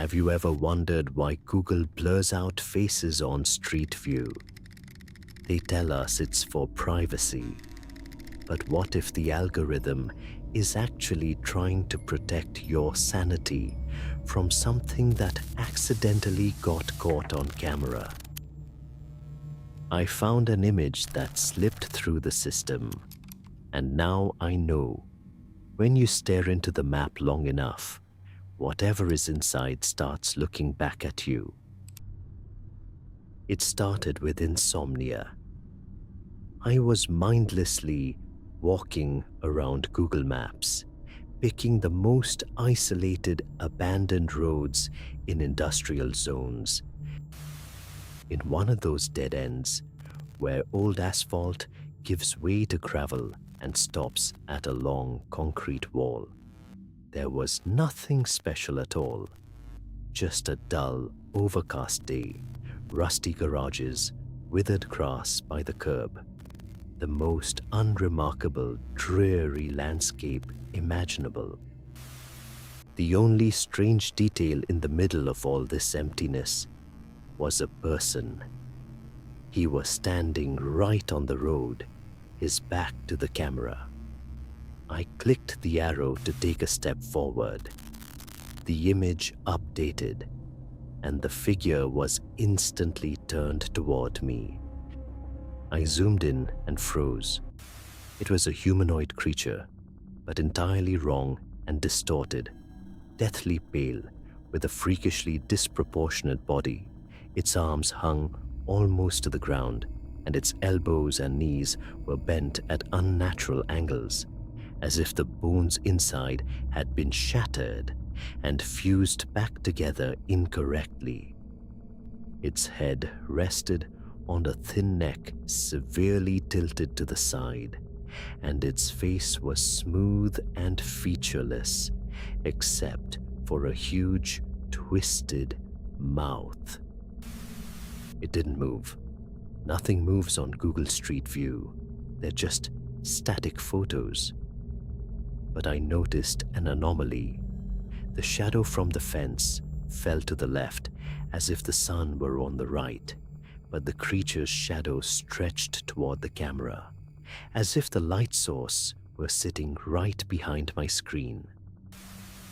Have you ever wondered why Google blurs out faces on Street View? They tell us it's for privacy. But what if the algorithm is actually trying to protect your sanity from something that accidentally got caught on camera? I found an image that slipped through the system, and now I know when you stare into the map long enough, whatever is inside starts looking back at you. It started with insomnia. I was mindlessly walking around Google Maps, picking the most isolated, abandoned roads in industrial zones. In one of those dead ends, where old asphalt gives way to gravel and stops at a long concrete wall, there was nothing special at all. Just a dull, overcast day, rusty garages, withered grass by the curb. The most unremarkable, dreary landscape imaginable. The only strange detail in the middle of all this emptiness was a person. He was standing right on the road, his back to the camera. I clicked the arrow to take a step forward. The image updated, and the figure was instantly turned toward me. I zoomed in and froze. It was a humanoid creature, but entirely wrong and distorted, deathly pale, with a freakishly disproportionate body. Its arms hung almost to the ground, and its elbows and knees were bent at unnatural angles, as if the bones inside had been shattered and fused back together incorrectly. Its head rested on a thin neck severely tilted to the side, and its face was smooth and featureless, except for a huge, twisted mouth. It didn't move. Nothing moves on Google Street View. They're just static photos. But I noticed an anomaly. The shadow from the fence fell to the left, as if the sun were on the right, but the creature's shadow stretched toward the camera, as if the light source were sitting right behind my screen.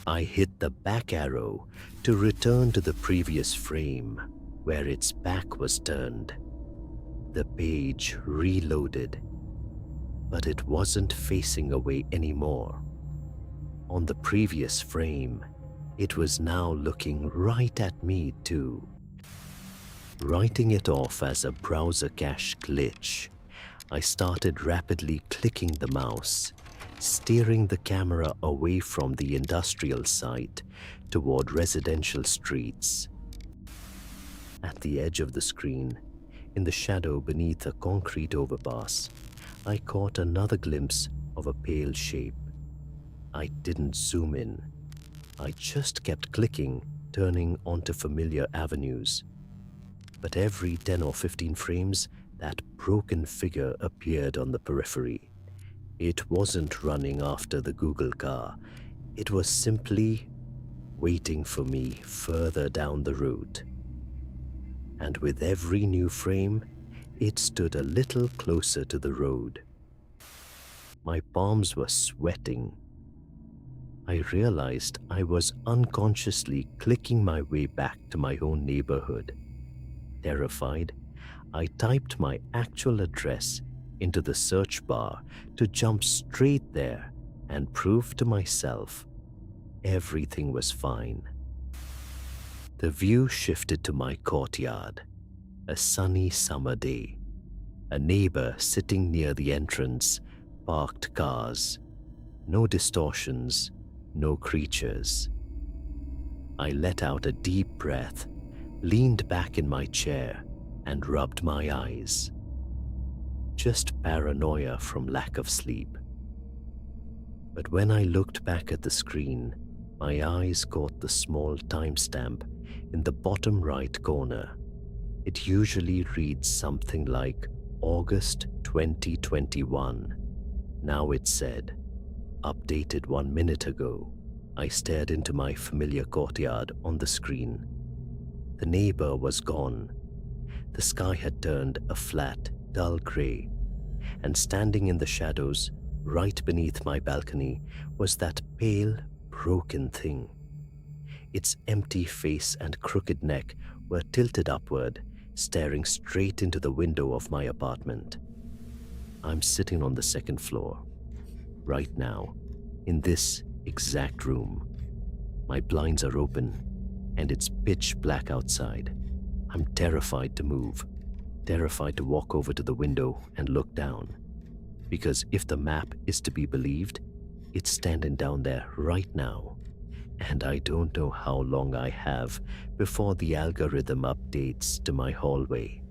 I hit the back arrow to return to the previous frame, where its back was turned. The page reloaded, but it wasn't facing away anymore. On the previous frame, it was now looking right at me too. Writing it off as a browser cache glitch, I started rapidly clicking the mouse, steering the camera away from the industrial site toward residential streets. At the edge of the screen, in the shadow beneath a concrete overpass, I caught another glimpse of a pale shape. I didn't zoom in. I just kept clicking, turning onto familiar avenues. But every 10 or 15 frames, that broken figure appeared on the periphery. It wasn't running after the Google car. It was simply waiting for me further down the route. And with every new frame, it stood a little closer to the road. My palms were sweating. I realized I was unconsciously clicking my way back to my own neighborhood. Terrified, I typed my actual address into the search bar to jump straight there and prove to myself everything was fine. The view shifted to my courtyard, a sunny summer day. A neighbor sitting near the entrance, parked cars. No distortions, no creatures. I let out a deep breath, leaned back in my chair, and rubbed my eyes. Just paranoia from lack of sleep. But when I looked back at the screen, my eyes caught the small timestamp in the bottom right corner. It usually reads something like August 2021. Now it said, updated 1 minute ago. I stared into my familiar courtyard on the screen. The neighbor was gone. The sky had turned a flat, dull grey, and standing in the shadows right beneath my balcony was that pale, broken thing. Its empty face and crooked neck were tilted upward, staring straight into the window of my apartment. I'm sitting on the second floor, right now, in this exact room. My blinds are open, and it's pitch black outside. I'm terrified to move, terrified to walk over to the window and look down. Because if the map is to be believed, it's standing down there right now. And I don't know how long I have before the algorithm updates to my hallway.